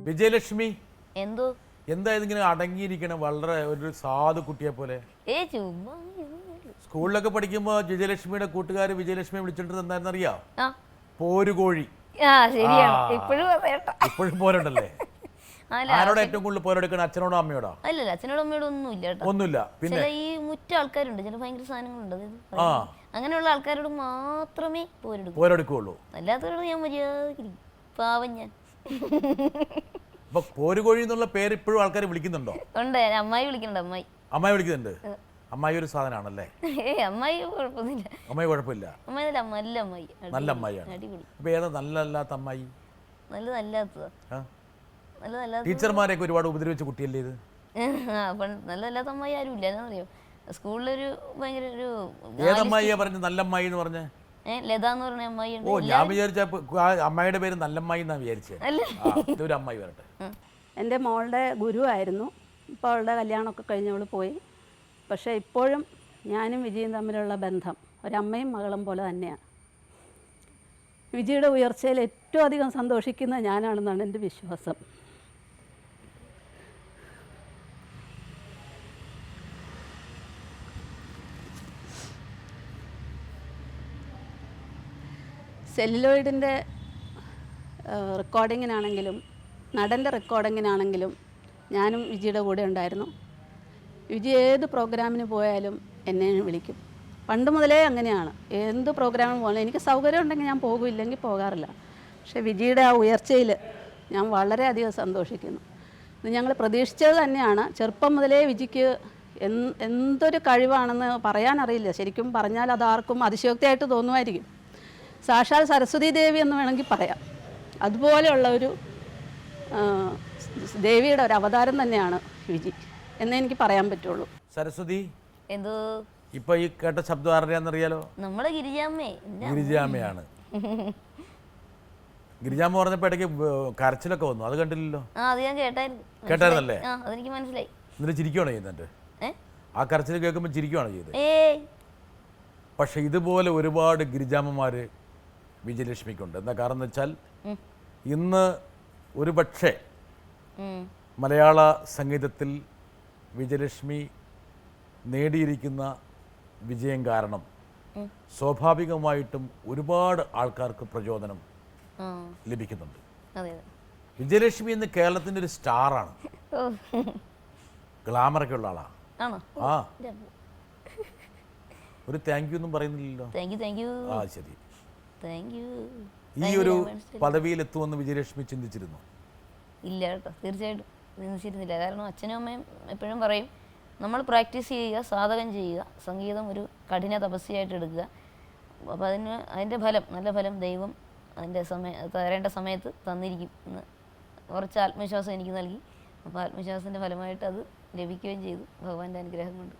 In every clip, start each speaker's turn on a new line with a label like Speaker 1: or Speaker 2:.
Speaker 1: വിജയലക്ഷ്മി
Speaker 2: എന്തോ
Speaker 1: എന്തായത് ഇങ്ങനെ അടങ്ങിയിരിക്കണം, വളരെ ഒരു സാധു കുട്ടിയെ പോലെ. സ്കൂളിലൊക്കെ പഠിക്കുമ്പോ വിജയലക്ഷ്മിയുടെ കൂട്ടുകാർ വിജയലക്ഷ്മിയെ വിളിച്ചിട്ട് എന്തായിരുന്നു അറിയാം? പോരുകോഴി. ഇപ്പോഴും പോരുണ്ടല്ലേ? ആരോട് ഏറ്റവും കൂടുതൽ പോരെടുക്കണം, അച്ഛനോടോ അമ്മയോടോ?
Speaker 2: അല്ലല്ല, അച്ഛനോടും അമ്മയോടും
Speaker 1: ഒന്നുമില്ല. പിന്നെ
Speaker 2: ഈ മുറ്റ ആൾക്കാരുണ്ട്, ചില ഭയങ്കര സാധനങ്ങളുണ്ട്, അങ്ങനെയുള്ള ആൾക്കാരോട് മാത്രമേ
Speaker 1: പോരെടുക്കുള്ളൂ.
Speaker 2: അല്ലാത്തവരോട് ഞാൻ മര്യാദ പാവം. ഞാൻ
Speaker 1: അപ്പൊ പോരുകോഴി എന്നുള്ള പേര് ഇപ്പോഴും ആൾക്കാർ വിളിക്കുന്നുണ്ടോ?
Speaker 2: ഉണ്ട്, അമ്മായി വിളിക്കുന്നുണ്ട്.
Speaker 1: അമ്മായി വിളിക്കുന്നുണ്ട്. അമ്മായി ഒരു സാധനമാണല്ലേ?
Speaker 2: അമ്മായി കുഴപ്പമൊന്നുമില്ല.
Speaker 1: അമ്മായി കുഴപ്പമില്ല,
Speaker 2: അമ്മായി നല്ല അമ്മായി,
Speaker 1: നല്ല അമ്മായിയാണ്. അപ്പൊ ഏതാ നല്ലതല്ലാത്ത അമ്മായി?
Speaker 2: നല്ലതല്ലാത്തതാ.
Speaker 1: ടീച്ചർമാരെയൊക്കെ ഒരുപാട് ഉപദ്രവിച്ച കുട്ടിയല്ലേ ഇത്?
Speaker 2: നല്ലതല്ലാത്ത അമ്മായി ആരും ഇല്ല. എന്നറിയോ, സ്കൂളിലൊരു ഭയങ്കര ഒരു
Speaker 1: ഏതമ്മായിയാ പറഞ്ഞ നല്ല അമ്മായി എന്ന് പറഞ്ഞ?
Speaker 2: ലത എന്ന് പറഞ്ഞ അമ്മായി.
Speaker 1: ഓ, ഞാൻ വിചാരിച്ച അമ്മായിയുടെ പേര് നല്ലമ്മായി എന്നാ വിചാരിച്ചത്. ഇതൊരു അമ്മായി വരട്ടെ.
Speaker 3: എൻ്റെ മോളുടെ ഗുരുവായിരുന്നു. ഇപ്പോൾ അവളുടെ കല്യാണമൊക്കെ കഴിഞ്ഞവൾ പോയി. പക്ഷേ ഇപ്പോഴും ഞാനും വിജയും തമ്മിലുള്ള ബന്ധം ഒരമ്മയും മകളും പോലെ തന്നെയാണ്. വിജയുടെ ഉയർച്ചയിൽ ഏറ്റവും അധികം സന്തോഷിക്കുന്നത് ഞാനാണെന്നാണ് എൻ്റെ വിശ്വാസം. സെല്ലുലോയിഡിൻ്റെ റെക്കോർഡിങ്ങിനാണെങ്കിലും നടൻ്റെ റെക്കോർഡിങ്ങിനാണെങ്കിലും ഞാനും വിജിയുടെ കൂടെ ഉണ്ടായിരുന്നു. വിജി ഏത് പ്രോഗ്രാമിന് പോയാലും എന്നെ വിളിക്കും. പണ്ട് മുതലേ അങ്ങനെയാണ്. എന്ത് പ്രോഗ്രാമിന് പോകണം, എനിക്ക് സൗകര്യം ഉണ്ടെങ്കിൽ ഞാൻ പോകും, ഇല്ലെങ്കിൽ പോകാറില്ല. പക്ഷേ വിജിയുടെ ആ ഉയർച്ചയിൽ ഞാൻ വളരെയധികം സന്തോഷിക്കുന്നു. ഇത് ഞങ്ങൾ പ്രതീക്ഷിച്ചത് തന്നെയാണ്. ചെറുപ്പം മുതലേ വിജിക്ക് എന്തൊരു കഴിവാണെന്ന് പറയാനറിയില്ല. ശരിക്കും പറഞ്ഞാൽ അതാർക്കും അതിശയോക്തിയായിട്ട് തോന്നുമായിരിക്കും. സാക്ഷാൽ സരസ്വതി ദേവി എന്ന് വേണമെങ്കിൽ പറയാം. അതുപോലെയുള്ള ഒരു ദേവിയുടെ ഒരു അവതാരം തന്നെയാണ് വിജി എന്നേ എനിക്ക് പറയാൻ പറ്റുള്ളൂ.
Speaker 1: സരസ്വതി,
Speaker 2: എന്തോ
Speaker 1: ഇപ്പൊ ഈ കേട്ട ശബ്ദം ആരുടെയാണെന്നറിയാലോ?
Speaker 2: നമ്മളെ
Speaker 1: ഗിരിജാമ്മയാണ്. ഗിരിജാമ്മ പറഞ്ഞപ്പോ ഇടയ്ക്ക് കരച്ചിലൊക്കെ വന്നു, അത് കണ്ടില്ലല്ലോ?
Speaker 2: അത് ഞാൻ
Speaker 1: കേട്ടായിരുന്നല്ലേ?
Speaker 2: അതെനിക്ക് മനസ്സിലായി.
Speaker 1: എന്നിട്ട് ചിരിക്കുകയാണോ ചെയ്യുന്നത്? ആ കരച്ചിൽ കേൾക്കുമ്പോൾ ചിരിക്കുകയാണോ ചെയ്തത്? പക്ഷെ ഇതുപോലെ ഒരുപാട് ഗിരിജാമ്മമാര് വിജയലക്ഷ്മിക്കുണ്ട്. എന്താ കാരണം എന്ന് വെച്ചാൽ, ഇന്ന് ഒരു പക്ഷേ മലയാള സംഗീതത്തിൽ വിജയലക്ഷ്മി നേടിയിരിക്കുന്ന വിജയം കാരണം സ്വാഭാവികമായിട്ടും ഒരുപാട് ആൾക്കാർക്ക് പ്രചോദനം ലഭിക്കുന്നുണ്ട്. വിജയലക്ഷ്മി ഇന്ന് കേരളത്തിൻ്റെ ഒരു സ്റ്റാറാണ്. ഗ്ലാമറൊക്കെ ഉള്ള ആളാണ്. ആ, ഒരു താങ്ക് യു ഒന്നും പറയുന്നില്ലല്ലോ. ആ, ശരി. ഈ ഒരു പദവിയിൽ എത്തുമെന്ന് വിജയലക്ഷ്മി ചിന്തിച്ചിരുന്നു?
Speaker 2: ഇല്ല കേട്ടോ, തീർച്ചയായിട്ടും ചിന്തിച്ചിരുന്നില്ല. കാരണം അച്ഛനും അമ്മയും എപ്പോഴും പറയും, നമ്മൾ പ്രാക്ടീസ് ചെയ്യുക, സാധകം ചെയ്യുക, സംഗീതം ഒരു കഠിന തപസ്യയായിട്ട് എടുക്കുക. അപ്പോൾ അതിൻ്റെ ഫലം, നല്ല ഫലം ദൈവം അതിൻ്റെ തരേണ്ട സമയത്ത് തന്നിരിക്കും എന്ന് കുറച്ച് ആത്മവിശ്വാസം എനിക്ക് നൽകി. അപ്പോൾ ആത്മവിശ്വാസത്തിൻ്റെ ഫലമായിട്ട് അത് ലഭിക്കുകയും ചെയ്തു, ഭഗവാന്റെ അനുഗ്രഹം കൊണ്ട്.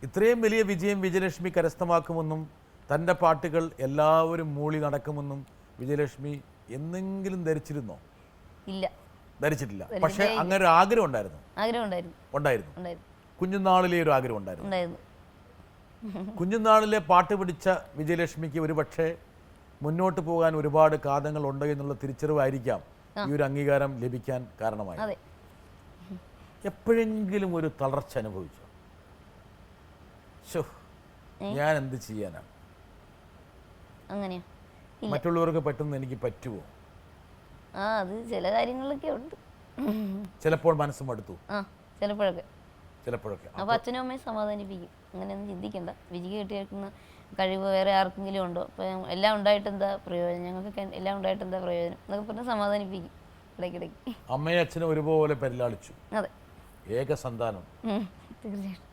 Speaker 1: ഇത്രയും വലിയ വിജയം വിജയലക്ഷ്മി കരസ്ഥമാക്കുമെന്നും തൻ്റെ പാട്ടുകൾ എല്ലാവരും മൂളി നടക്കുമെന്നും വിജയലക്ഷ്മി എന്നെങ്കിലും ധരിച്ചിരുന്നോ?
Speaker 2: ഇല്ല,
Speaker 1: ധരിച്ചിട്ടില്ല. പക്ഷേ അങ്ങനെ ഒരു ആഗ്രഹം ഉണ്ടായിരുന്നു. കുഞ്ഞുനാളിലെ ഒരു ആഗ്രഹം ഉണ്ടായിരുന്നു. കുഞ്ഞുനാളിലെ പാട്ട് പിടിച്ച വിജയലക്ഷ്മിക്ക് ഒരു പക്ഷേ മുന്നോട്ട് പോകാൻ ഒരുപാട് കാതങ്ങൾ ഉണ്ട് എന്നുള്ള തിരിച്ചറിവായിരിക്കാം ഈ ഒരു അംഗീകാരം ലഭിക്കാൻ കാരണമായി. എപ്പോഴെങ്കിലും ഒരു തളർച്ച അനുഭവിച്ചോ? ഞാൻ എന്ത് ചെയ്യാനാണ്,
Speaker 2: അങ്ങനെയാ
Speaker 1: മറ്റുള്ളവർക്ക് പറ്റുന്ന എനിക്ക് പറ്റുമോ?
Speaker 2: അത് ചില കാര്യങ്ങളൊക്കെ ഉണ്ട്.
Speaker 1: ചിലപ്പോൾ മനസ്സ് മടുത്തു,
Speaker 2: ചിലപ്പോഴൊക്കെ. അപ്പോൾ അച്ഛനും അമ്മയും സമാധാനിപ്പിക്കും, അങ്ങനെയൊന്നും ചിന്തിക്കണ്ട, വിജയിക്ക് കിട്ടിയേക്കുന്ന കഴിവ് വേറെ ആർക്കെങ്കിലും ഉണ്ടോ, അപ്പം എല്ലാം ഉണ്ടായിട്ട് എന്താ പ്രയോജനം, ഞങ്ങൾക്കൊക്കെ എല്ലാം ഉണ്ടായിട്ട് എന്താ പ്രയോജനം എന്നൊക്കെ പറഞ്ഞ് സമാധാനിപ്പിക്കും ഇടയ്ക്കിടയ്ക്ക്.
Speaker 1: അമ്മയും അച്ഛനും ഒരുപോലെ പരിലാളിച്ചു.
Speaker 2: അതെ,
Speaker 1: ഏക സന്താനം.
Speaker 2: തീർച്ചയായിട്ടും.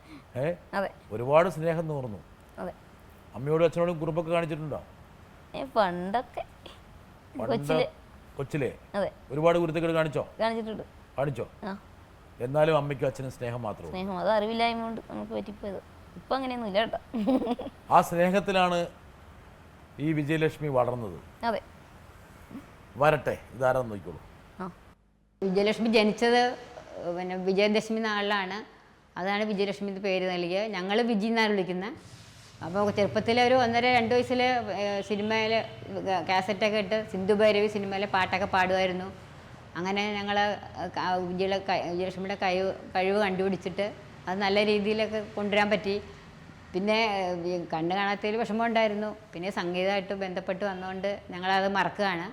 Speaker 1: അതെ, ഒരുപാട് സ്നേഹം തോന്നുന്നു.
Speaker 2: അതെ,
Speaker 1: അമ്മയോടും അച്ഛനോടും കുറുമ്പൊക്കെ കാണിച്ചിട്ടുണ്ടോ?
Speaker 2: പണ്ടൊക്കെ
Speaker 1: കൊച്ചിലെ ഒരുപാട് കുരുത്തക്കേട്
Speaker 2: കാണിച്ചിട്ടുണ്ട്.
Speaker 1: കാണിച്ചോ? എന്നാലും അമ്മയ്ക്കും അച്ഛനും സ്നേഹം മാത്രം.
Speaker 2: സ്നേഹം അത് അറിവില്ലായ്മ കൊണ്ട് നമുക്ക് പറ്റിപ്പോയത്. ഇപ്പൊ അങ്ങനെയൊന്നും ഇല്ല കേട്ടോ.
Speaker 1: ആ സ്നേഹത്തിലാണ് ഈ വിജയലക്ഷ്മി വളർന്നത്.
Speaker 2: അതെ,
Speaker 1: വരട്ടെ, ഇതാരാന്ന് നോക്കിക്കോളൂ.
Speaker 4: വിജയലക്ഷ്മി ജനിച്ചത് പിന്നെ വിജയദശമി നാളിലാണ്. അതാണ് വിജയലക്ഷ്മി പേര് നൽകിയത്. ഞങ്ങൾ വിജി എന്നാണ് വിളിക്കുന്നത്. അപ്പോൾ ചെറുപ്പത്തിൽ ഒരു 1.5-2 വയസ്സിൽ സിനിമയിൽ കാസറ്റൊക്കെ ഇട്ട് സിന്ധു ഭൈരവി സിനിമയിലെ പാട്ടൊക്കെ പാടുമായിരുന്നു. അങ്ങനെ ഞങ്ങൾ വിജയലക്ഷ്മിയുടെ കഴിവ് കണ്ടുപിടിച്ചിട്ട് അത് നല്ല രീതിയിലൊക്കെ കൊണ്ടുവരാൻ പറ്റി. പിന്നെ കണ്ണ് കാണാത്തതിൽ വിഷമം ഉണ്ടായിരുന്നു. പിന്നെ സംഗീതമായിട്ട് ബന്ധപ്പെട്ട് വന്നുകൊണ്ട് ഞങ്ങളത് മറക്കുകയാണ്.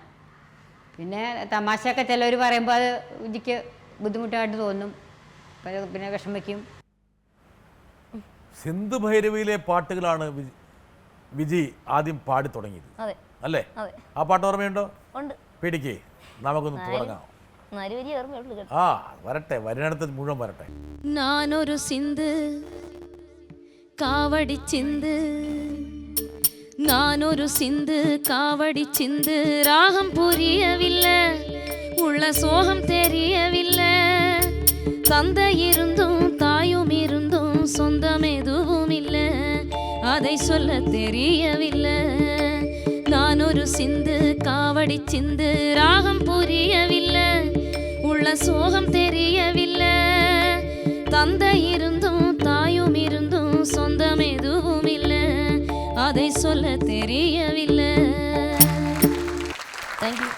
Speaker 4: പിന്നെ തമാശയൊക്കെ ചിലവർ പറയുമ്പോൾ അത് വിജിക്ക് ബുദ്ധിമുട്ടായിട്ട് തോന്നും, പിന്നെ വിഷമിക്കും.
Speaker 1: സിന്ധു ഭൈരവിയിലെ പാട്ടുകളാണ് വിജി ആദ്യം പാടി തുടങ്ങിയത്
Speaker 2: അതെ
Speaker 1: അല്ലേ?
Speaker 2: അതെ.
Speaker 1: ആ പാട്ട് ഓർമ്മയുണ്ടോ?
Speaker 2: ഉണ്ട്.
Speaker 1: പിടിക്കേ, നമുക്കൊന്ന് തുടങ്ങാം. ആ വരട്ടെ, വരുന്നിടത്ത് മുഴുവൻ വരട്ടെ.
Speaker 5: നാനൊരു സിന്ധു കാവടി ചിന്ത്, നാനൊരു സിന്ധു காவடி சிந்து, ராகம் புரியவில்லை, உள்ள சோகம் தெரியவில்லை, தந்தை இருந்தும் தாயும் இருந்தும் சொந்தம் எதுவும் இல்லை, அதை சொல்ல தெரியவில்லை. நானொரு சிந்து காவடி சிந்து, ராகம் புரியவில்லை, உள்ள சோகம் தெரியவில்லை, தந்தை இருந்தும் தாயும் இருந்தும் சொந்தம் எதுவும் இல்லை, அதை சொல்ல தெரியவில்லை.
Speaker 2: Thank you.